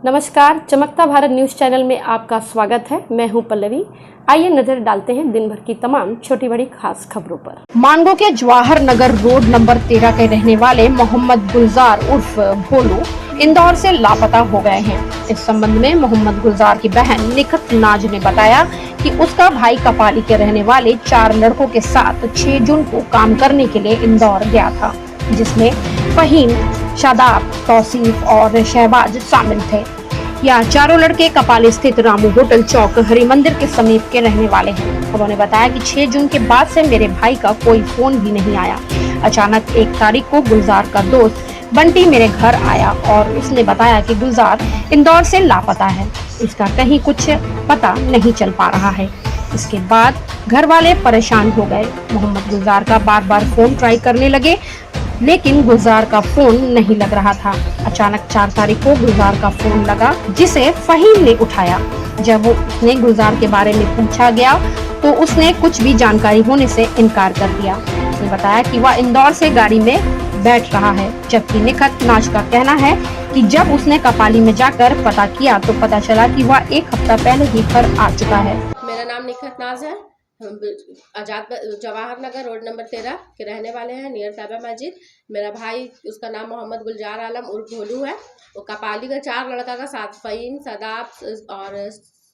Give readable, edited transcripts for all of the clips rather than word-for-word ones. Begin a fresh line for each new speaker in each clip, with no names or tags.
नमस्कार, चमकता Bharat news channel में आपका स्वागत है। मैं हूं पल्लवी। आइए नजर डालते हैं दिन भर की तमाम छोटी बड़ी खास खबरों पर। मांगो के जवाहर नगर रोड नंबर 13 के रहने वाले मोहम्मद गुलजार उर्फ भोलू इंदौर से लापता हो गए हैं। इस संबंध में मोहम्मद गुलजार की बहन निखत नाज ने बताया कि उसका भाई कपाली के रहने वाले 4 लड़कों के साथ 6 जून को काम करने के लिए इंदौर गया था, जिसमें फहीम, शादाब, तौसीफ और शहबाज शामिल थे। यह चारों लड़के कपाली स्थित रामू होटल चौक हरि मंदिर के समीप के रहने वाले हैं। उन्होंने बताया कि 6 जून के बाद से मेरे भाई का कोई फोन भी नहीं आया। अचानक 1 तारीख को गुलजार का दोस्त बंटी मेरे घर आया और उसने बताया कि गुलजार इंदौर से लापता है, इसका कहीं कुछ पता नहीं चल पा रहा है। इसके बाद घर वाले परेशान हो गए। मोहम्मद गुलजार का बार बार फोन ट्राई करने लगे, लेकिन गुलजार का फोन नहीं लग रहा था। अचानक 4 तारीख को गुलजार का फोन लगा, जिसे फहीम ने उठाया। जब उसने गुलजार के बारे में पूछा गया तो उसने कुछ भी जानकारी होने से इनकार कर दिया। उसने बताया कि वह इंदौर से गाड़ी में बैठ रहा है, जबकि निखत नाज का कहना है कि जब उसने कपाली में जाकर पता किया तो पता चला कि वह 1 हफ्ता पहले ही घर आ चुका है।
मेरा नाम निखत नाज है। हम आजाद जवाहर नगर रोड नंबर 13 के रहने वाले हैं, नियर ताबा मस्जिद। मेरा भाई, उसका नाम मोहम्मद गुलजार आलम उर्फ भोलू है। वो कपाली का 4 लड़का का साथ फहीम, सदाब और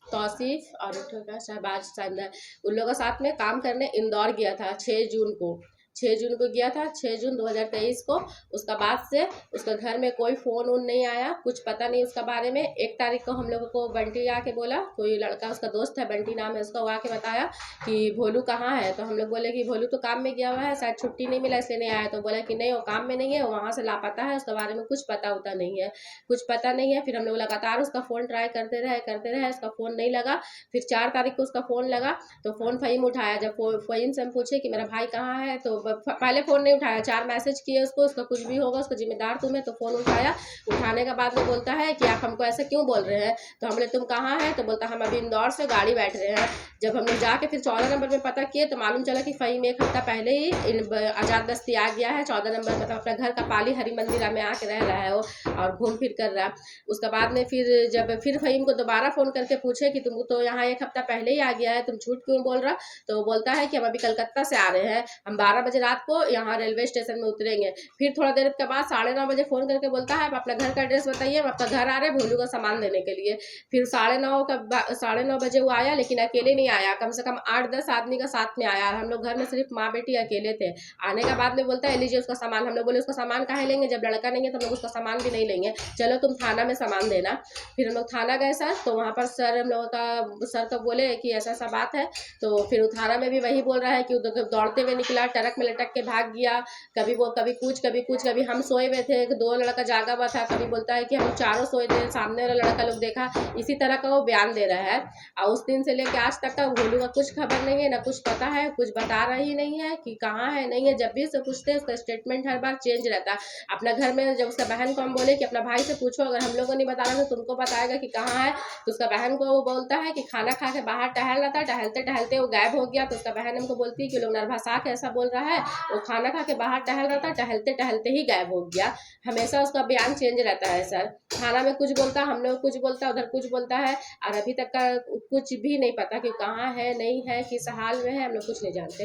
तौसीफ और शहबाज शामिल, उन लोगों के साथ में काम करने इंदौर गया था 6 जून को। 6 जून को गया था, 6 जून 2023 को। उसका बाद से उसका घर में कोई फ़ोन वोन नहीं आया, कुछ पता नहीं उसका बारे में। 1 तारीख को हम लोगों को बंटी आके बोला, कोई लड़का उसका दोस्त है, बंटी नाम है उसका, वो आके बताया कि भोलू कहाँ है। तो हम लोग बोले कि भोलू तो काम में गया हुआ है, शायद छुट्टी नहीं मिला इसलिए नहीं आया। तो बोला कि नहीं, वो काम में नहीं है, वहाँ से लापता है, उसके बारे में कुछ पता होता नहीं है, कुछ पता नहीं है। फिर हम लोग लगातार उसका फ़ोन ट्राई करते रहे, उसका फ़ोन नहीं लगा। फिर 4 तारीख को उसका फ़ोन लगा तो फ़ोन फहीम उठाया। जब फहीम से हम पूछे कि मेरा भाई कहाँ है, तो पहले फ़ोन नहीं उठाया, 4 मैसेज किए उसको, उसका कुछ भी होगा, उसका जिम्मेदार तुम्हें। तो फ़ोन उठाया, उठाने के बाद में बोलता है कि आप हमको ऐसे क्यों बोल रहे हैं। तो हम बोले तुम कहाँ हैं, तो बोलता हम अभी इंदौर से गाड़ी बैठ रहे हैं। जब हम लोग जाके फिर 14 नंबर में पता किए तो मालूम चला कि फहीम 1 हफ्ता पहले ही आज़ाद बस्ती आ गया है। 14 नंबर मतलब अपना घर कपाली हरि मंदिर में आके रह रहा है वो, और घूम फिर कर रहा है। उसके बाद में फिर फहीम को दोबारा फ़ोन करके पूछे कि तुम तो यहाँ 1 हफ्ता पहले ही आ गया है, तुम झूठ क्यों बोल रहा। तो बोलता है कि हम अभी कलकत्ता से आ रहे हैं, हम 12 बजे रात को यहाँ रेलवे स्टेशन में उतरेंगे। फिर थोड़ा देर के बाद 9:30 बजे फ़ोन करके बोलता है आप अपना घर का एड्रेस बताइए, हम आपका घर आ रहे हैं भोलू का सामान देने के लिए। फिर 9:30 बजे वो आया, लेकिन अकेले नहीं आया, कम से कम 8-10 आदमी का साथ में आया। हम लोग घर में सिर्फ माँ बेटी अकेले थे। आने के बाद में बोलता है लीजिए उसका सामान। हम लोग बोले उसका सामान काहे लेंगे, जब लड़का नहीं है तो हम लोग उसका सामान भी नहीं लेंगे, चलो तुम थाना में सामान देना। फिर हम लोग थाना गए सर, तो वहाँ पर सर हम लोगों का सर तो बोले कि ऐसा ऐसा बात है। तो फिर थाना में भी वही बोल रहा है कि दौड़ते हुए निकला, ट्रक में लटक के भाग गया। कभी कुछ, कभी हम सोए हुए थे, 2 लड़का जागा हुआ था, कभी बोलता है कि हम चारों सोए थे, सामने वाला लड़का लोग देखा। इसी तरह का वो बयान दे रहा है। और उस दिन से लेकर आज तक का भोलू का कुछ खबर नहीं है, ना कुछ पता है, कुछ बता रहा ही नहीं है कि कहाँ है नहीं है। जब भी उससे पूछते हैं उसका स्टेटमेंट हर बार चेंज रहता है। अपना घर में जब उसका बहन को हम बोले कि अपना भाई से पूछो, अगर हम लोग को नहीं बता रहा तो तुमको बताएगा कि कहाँ है। तो उसका बहन को वो बोलता है कि खाना खा के बाहर टहल रहा था, टहलते टहलते वो गायब हो गया। तो उसका बहन हमको बोलती है कि लोग नरभसा के ऐसा बोल रहा है, वो खाना खा के बाहर टहल रहा था, टहलते टहलते ही गायब हो गया। हमेशा उसका बयान चेंज रहता है सर, थाना में कुछ बोलता, हम लोग कुछ बोलता, उधर कुछ बोलता है। और अभी तक का कुछ भी नहीं पता कि कहाँ है नहीं है, किस हाल में है, हम लोग कुछ नहीं जानते।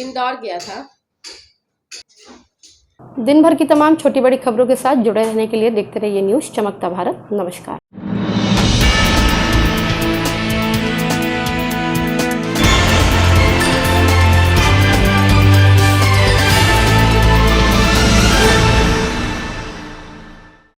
इंदौर गया था।
दिन भर की तमाम छोटी बड़ी खबरों के साथ जुड़े रहने के लिए देखते रहिए न्यूज़ चमकता भारत। नमस्कार।